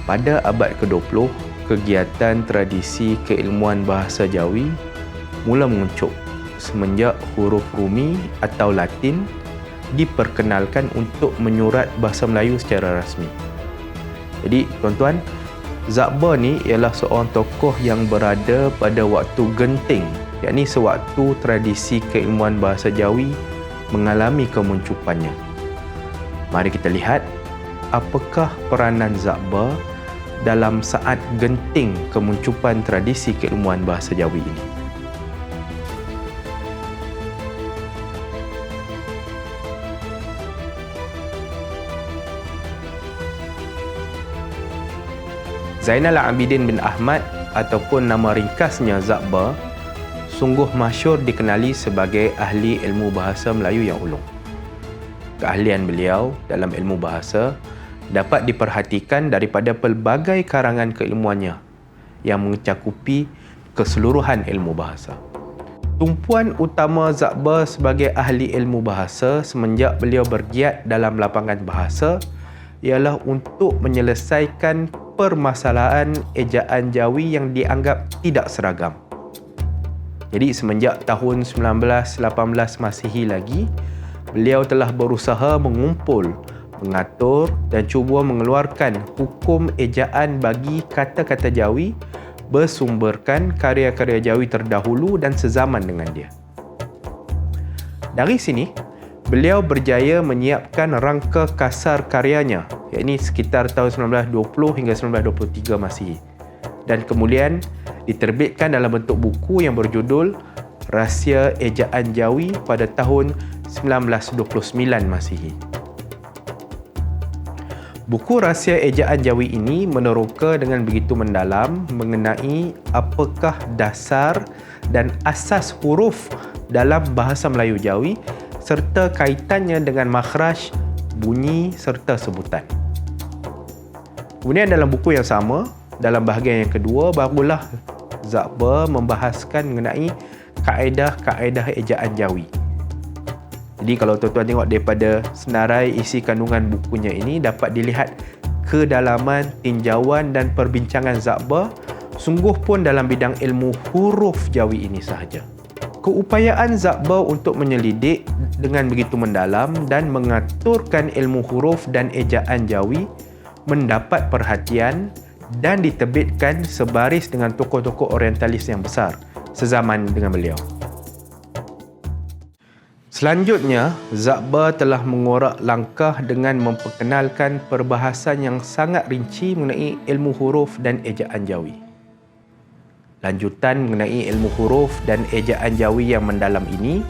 Pada abad ke-20, kegiatan tradisi keilmuan bahasa Jawi mula menguncup semenjak huruf Rumi atau Latin diperkenalkan untuk menyurat bahasa Melayu secara rasmi. Jadi, tuan-tuan, Zakbar ni ialah seorang tokoh yang berada pada waktu genting, yakni sewaktu tradisi keilmuan bahasa Jawi mengalami kemuncupannya. Mari kita lihat apakah peranan Zakbar dalam saat genting kemuncupan tradisi keilmuan bahasa Jawi ini. Zainal Abidin bin Ahmad ataupun nama ringkasnya Zakbar sungguh masyhur dikenali sebagai ahli ilmu bahasa Melayu yang ulung. Keahlian beliau dalam ilmu bahasa dapat diperhatikan daripada pelbagai karangan keilmuannya yang mencakupi keseluruhan ilmu bahasa. Tumpuan utama Zakbar sebagai ahli ilmu bahasa semenjak beliau bergiat dalam lapangan bahasa ialah untuk menyelesaikan permasalahan ejaan Jawi yang dianggap tidak seragam. Jadi semenjak tahun 1918 Masihi lagi, beliau telah berusaha mengumpul, mengatur dan cuba mengeluarkan hukum ejaan bagi kata-kata Jawi bersumberkan karya-karya Jawi terdahulu dan sezaman dengan dia. Dari sini, beliau berjaya menyiapkan rangka kasar karyanya, yakni sekitar tahun 1920 hingga 1923 Masihi, dan kemudian diterbitkan dalam bentuk buku yang berjudul Rahsia Ejaan Jawi pada tahun 1929 Masihi. Buku Rahsia Ejaan Jawi ini meneroka dengan begitu mendalam mengenai apakah dasar dan asas huruf dalam bahasa Melayu Jawi serta kaitannya dengan makhraj, bunyi serta sebutan. Kemudian dalam buku yang sama, dalam bahagian yang kedua, barulah Zakbar membahaskan mengenai kaedah-kaedah ejaan Jawi. Jadi kalau tuan-tuan tengok daripada senarai isi kandungan bukunya ini, dapat dilihat kedalaman, tinjauan dan perbincangan Zakbar sungguh pun dalam bidang ilmu huruf Jawi ini sahaja. Keupayaan Zakbar untuk menyelidik dengan begitu mendalam dan mengaturkan ilmu huruf dan ejaan Jawi mendapat perhatian dan diterbitkan sebaris dengan tokoh-tokoh orientalis yang besar sezaman dengan beliau. Selanjutnya, Zakbar telah mengorak langkah dengan memperkenalkan perbahasan yang sangat rinci mengenai ilmu huruf dan ejaan Jawi. Lanjutan mengenai ilmu huruf dan ejaan Jawi yang mendalam ini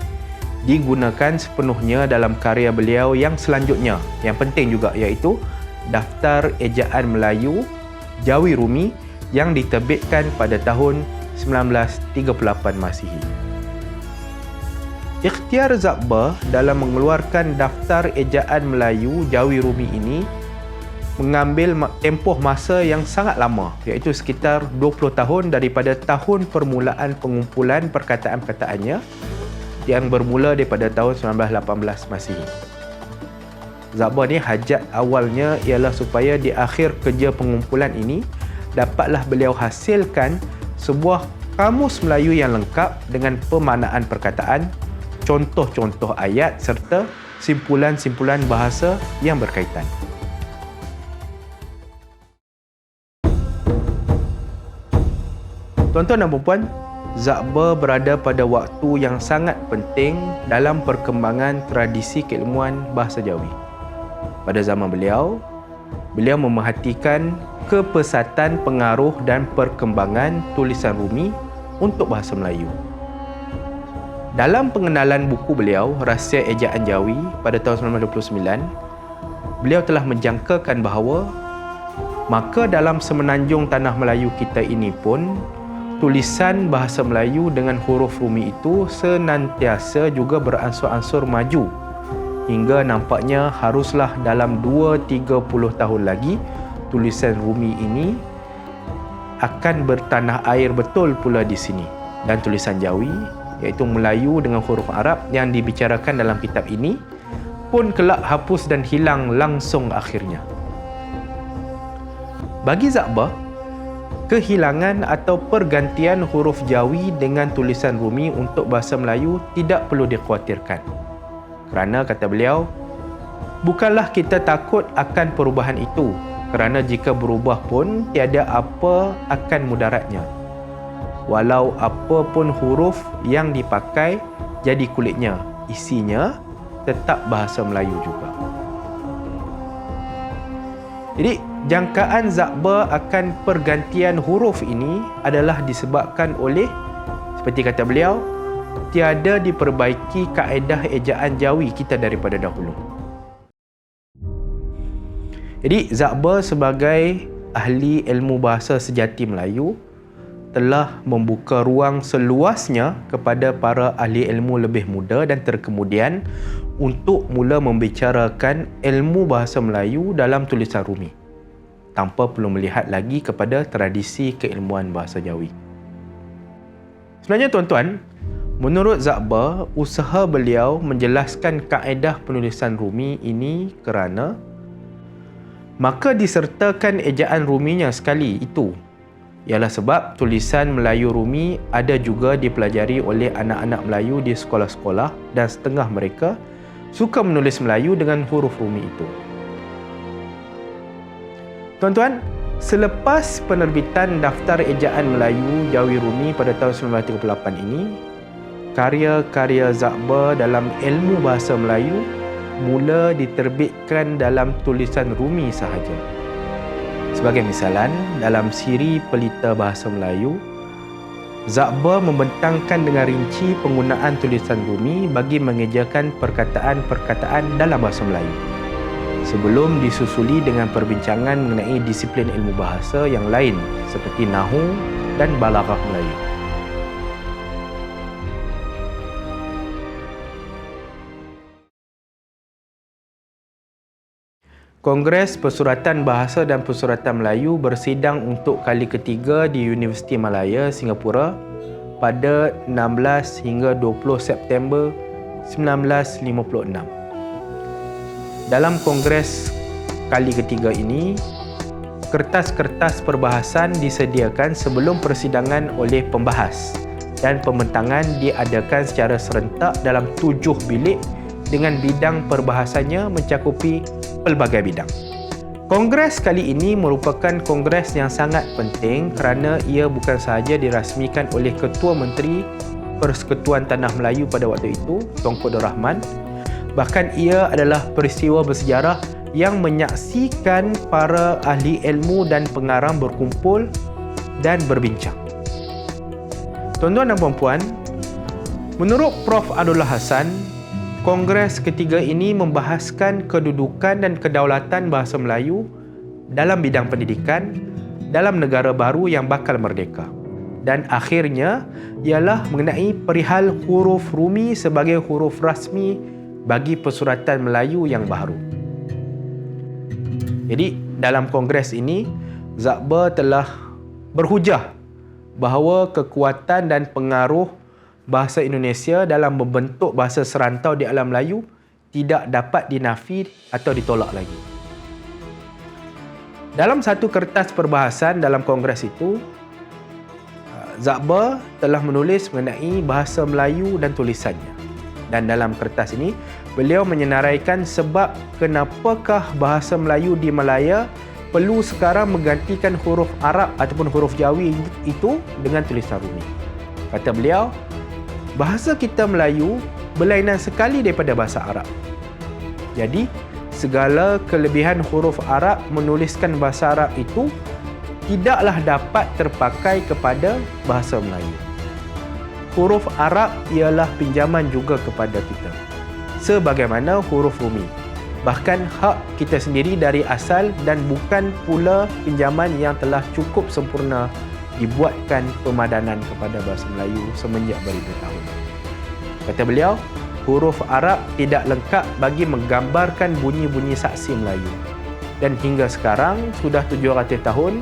digunakan sepenuhnya dalam karya beliau yang selanjutnya, yang penting juga, iaitu Daftar Ejaan Melayu Jawi Rumi yang diterbitkan pada tahun 1938 Masihi. Ikhtiar Zakbar dalam mengeluarkan Daftar Ejaan Melayu Jawi Rumi ini mengambil tempoh masa yang sangat lama, iaitu sekitar 20 tahun daripada tahun permulaan pengumpulan perkataan-perkataannya yang bermula daripada tahun 1918 Masihi. Zakbar ni hajat awalnya ialah supaya di akhir kerja pengumpulan ini dapatlah beliau hasilkan sebuah kamus Melayu yang lengkap dengan pemaknaan perkataan, contoh-contoh ayat serta simpulan-simpulan bahasa yang berkaitan. Tuan-tuan dan puan-puan, Zakbar berada pada waktu yang sangat penting dalam perkembangan tradisi keilmuan bahasa Jawi. Pada zaman beliau memerhatikan kepesatan pengaruh dan perkembangan tulisan Rumi untuk bahasa Melayu. Dalam pengenalan buku beliau, Rahsia Ejaan Jawi pada tahun 1929, beliau telah menjangkakan bahawa maka dalam semenanjung tanah Melayu kita ini pun, tulisan bahasa Melayu dengan huruf Rumi itu senantiasa juga beransur-ansur maju hingga nampaknya haruslah dalam 2-30 tahun lagi tulisan Rumi ini akan bertanah air betul pula di sini, dan tulisan Jawi iaitu Melayu dengan huruf Arab yang dibicarakan dalam kitab ini pun kelak hapus dan hilang langsung akhirnya. Bagi Zakba, kehilangan atau pergantian huruf Jawi dengan tulisan Rumi untuk bahasa Melayu tidak perlu dikhawatirkan. Kerana kata beliau, bukanlah kita takut akan perubahan itu, kerana jika berubah pun tiada apa akan mudaratnya. Walau apa pun huruf yang dipakai jadi kulitnya, isinya tetap bahasa Melayu juga. Jadi, jangkaan Zakba akan pergantian huruf ini adalah disebabkan oleh, seperti kata beliau, tiada diperbaiki kaedah ejaan Jawi kita daripada dahulu. Jadi, Zakba sebagai ahli ilmu bahasa sejati Melayu telah membuka ruang seluasnya kepada para ahli ilmu lebih muda dan terkemudian untuk mula membicarakan ilmu bahasa Melayu dalam tulisan Rumi tanpa perlu melihat lagi kepada tradisi keilmuan bahasa Jawi. Sebenarnya tuan-tuan, menurut Zakba, usaha beliau menjelaskan kaedah penulisan Rumi ini kerana maka disertakan ejaan Ruminya sekali itu ialah sebab tulisan Melayu Rumi ada juga dipelajari oleh anak-anak Melayu di sekolah-sekolah dan setengah mereka suka menulis Melayu dengan huruf Rumi itu. Tuan-tuan, selepas penerbitan Daftar Ejaan Melayu Jawi Rumi pada tahun 1938 ini, karya-karya Zakba dalam ilmu bahasa Melayu mula diterbitkan dalam tulisan Rumi sahaja. Sebagai misalan, dalam siri Pelita Bahasa Melayu, Zakba membentangkan dengan rinci penggunaan tulisan Rumi bagi mengejakan perkataan-perkataan dalam bahasa Melayu, sebelum disusuli dengan perbincangan mengenai disiplin ilmu bahasa yang lain seperti Nahu dan Balaghah Melayu. Kongres Persuratan Bahasa dan Persuratan Melayu bersidang untuk kali ketiga di Universiti Malaya, Singapura pada 16 hingga 20 September 1956. Dalam kongres kali ketiga ini, kertas-kertas perbahasan disediakan sebelum persidangan oleh pembahas dan pembentangan diadakan secara serentak dalam 7 bilik dengan bidang perbahasannya mencakupi pelbagai bidang. Kongres kali ini merupakan kongres yang sangat penting kerana ia bukan sahaja dirasmikan oleh Ketua Menteri Persekutuan Tanah Melayu pada waktu itu, Tunku Abdul Rahman, bahkan ia adalah peristiwa bersejarah yang menyaksikan para ahli ilmu dan pengarang berkumpul dan berbincang. Tuan-tuan dan puan-puan, menurut Prof. Abdullah Hassan, kongres ketiga ini membahaskan kedudukan dan kedaulatan bahasa Melayu dalam bidang pendidikan dalam negara baru yang bakal merdeka. Dan akhirnya ialah mengenai perihal huruf Rumi sebagai huruf rasmi bagi persuratan Melayu yang baru. Jadi, dalam kongres ini, Zakba telah berhujah bahawa kekuatan dan pengaruh bahasa Indonesia dalam membentuk bahasa serantau di alam Melayu tidak dapat dinafi atau ditolak lagi. Dalam satu kertas perbahasan dalam kongres itu, Zakba telah menulis mengenai bahasa Melayu dan tulisannya. Dan dalam kertas ini, beliau menyenaraikan sebab kenapakah bahasa Melayu di Malaya perlu sekarang menggantikan huruf Arab ataupun huruf Jawi itu dengan tulisan Rumi. Kata beliau, bahasa kita Melayu berlainan sekali daripada bahasa Arab. Jadi, segala kelebihan huruf Arab menuliskan bahasa Arab itu tidaklah dapat terpakai kepada bahasa Melayu. Huruf Arab ialah pinjaman juga kepada kita, sebagaimana huruf Rumi. Bahkan hak kita sendiri dari asal dan bukan pula pinjaman yang telah cukup sempurna dibuatkan pemadanan kepada bahasa Melayu semenjak beribu tahun. Kata beliau, huruf Arab tidak lengkap bagi menggambarkan bunyi-bunyi saksi Melayu. Dan hingga sekarang, sudah 700 tahun,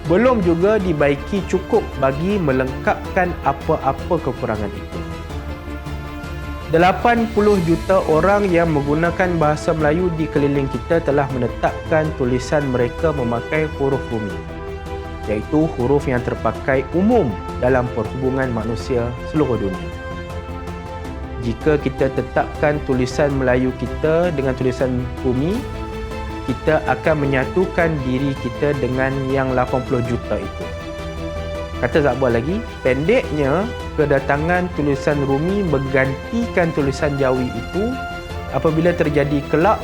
belum juga dibaiki cukup bagi melengkapkan apa-apa kekurangan itu. 80 juta orang yang menggunakan bahasa Melayu di keliling kita telah menetapkan tulisan mereka memakai huruf Rumi, iaitu huruf yang terpakai umum dalam perhubungan manusia seluruh dunia. Jika kita tetapkan tulisan Melayu kita dengan tulisan Rumi, kita akan menyatukan diri kita dengan yang 80 juta itu. Kata Zak Ba lagi, pendeknya kedatangan tulisan Rumi menggantikan tulisan Jawi itu apabila terjadi kelak,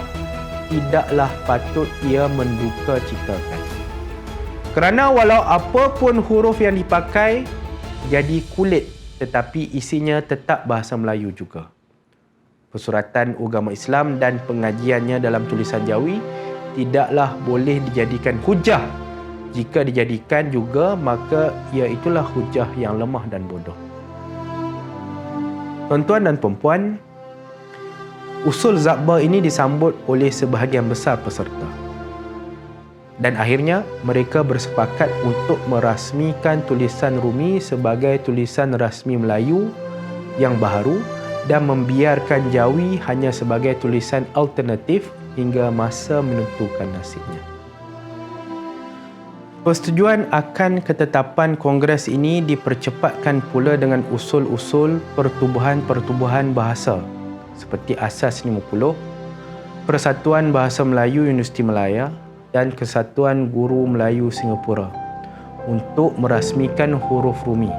tidaklah patut ia menduka citakan. Kerana walau apapun huruf yang dipakai jadi kulit, tetapi isinya tetap bahasa Melayu juga. Persuratan agama Islam dan pengajiannya dalam tulisan Jawi tidaklah boleh dijadikan hujah. Jika dijadikan juga, maka ia itulah hujah yang lemah dan bodoh. Tuan-tuan dan puan-puan, usul Zak Ba ini disambut oleh sebahagian besar peserta. Dan akhirnya, mereka bersepakat untuk merasmikan tulisan Rumi sebagai tulisan rasmi Melayu yang baharu dan membiarkan Jawi hanya sebagai tulisan alternatif hingga masa menentukan nasibnya. Persetujuan akan ketetapan Kongres ini dipercepatkan pula dengan usul-usul pertubuhan-pertubuhan bahasa seperti Asas 50, Persatuan Bahasa Melayu Universiti Malaya dan Kesatuan Guru Melayu Singapura untuk merasmikan huruf Rumi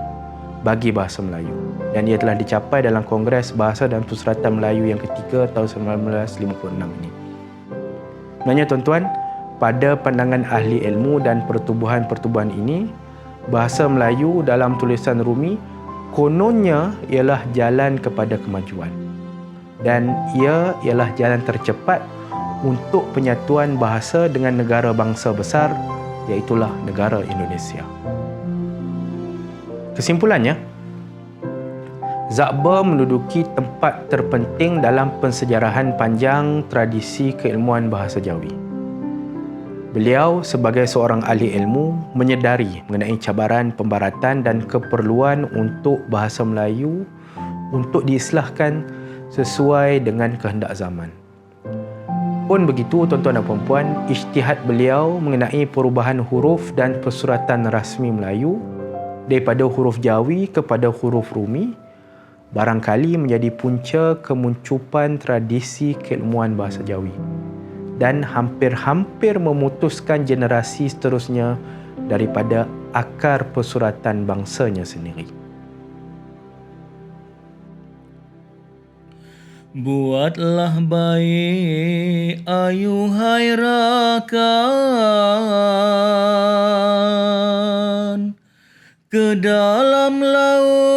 bagi bahasa Melayu, dan ia telah dicapai dalam Kongres Bahasa dan Persuratan Melayu yang ketiga tahun 1956 ini. Sebenarnya tuan-tuan, pada pandangan ahli ilmu dan pertubuhan-pertubuhan ini, bahasa Melayu dalam tulisan Rumi kononnya ialah jalan kepada kemajuan, dan ia ialah jalan tercepat untuk penyatuan bahasa dengan negara bangsa besar, iaitulah negara Indonesia. Kesimpulannya, Zak Ba menduduki tempat terpenting dalam pensejarahan panjang tradisi keilmuan bahasa Jawi. Beliau sebagai seorang ahli ilmu menyedari mengenai cabaran pembaratan dan keperluan untuk bahasa Melayu untuk diislahkan sesuai dengan kehendak zaman. Pun begitu tuan-tuan dan puan-puan, ijtihad beliau mengenai perubahan huruf dan persuratan rasmi Melayu daripada huruf Jawi kepada huruf Rumi barangkali menjadi punca kemuncupan tradisi keilmuan bahasa Jawi dan hampir-hampir memutuskan generasi seterusnya daripada akar persuratan bangsanya sendiri. Buatlah baik ayuhai rakan ke dalam laut,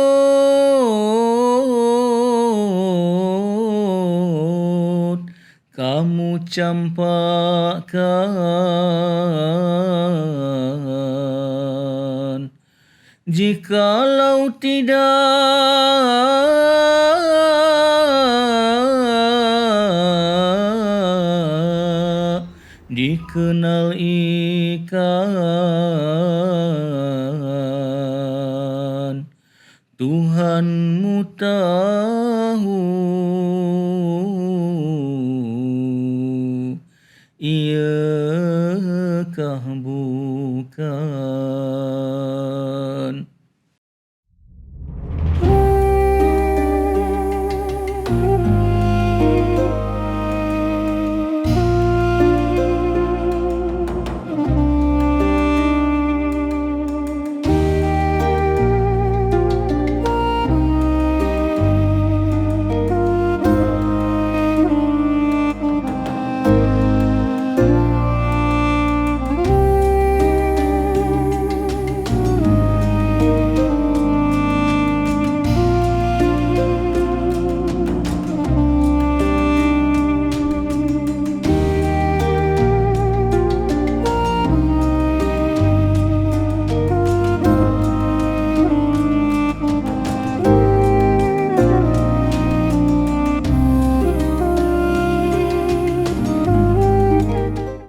kamu campakkan. Jikalau tidak dikenal ikan, Tuhanmu tahu iakah bukan.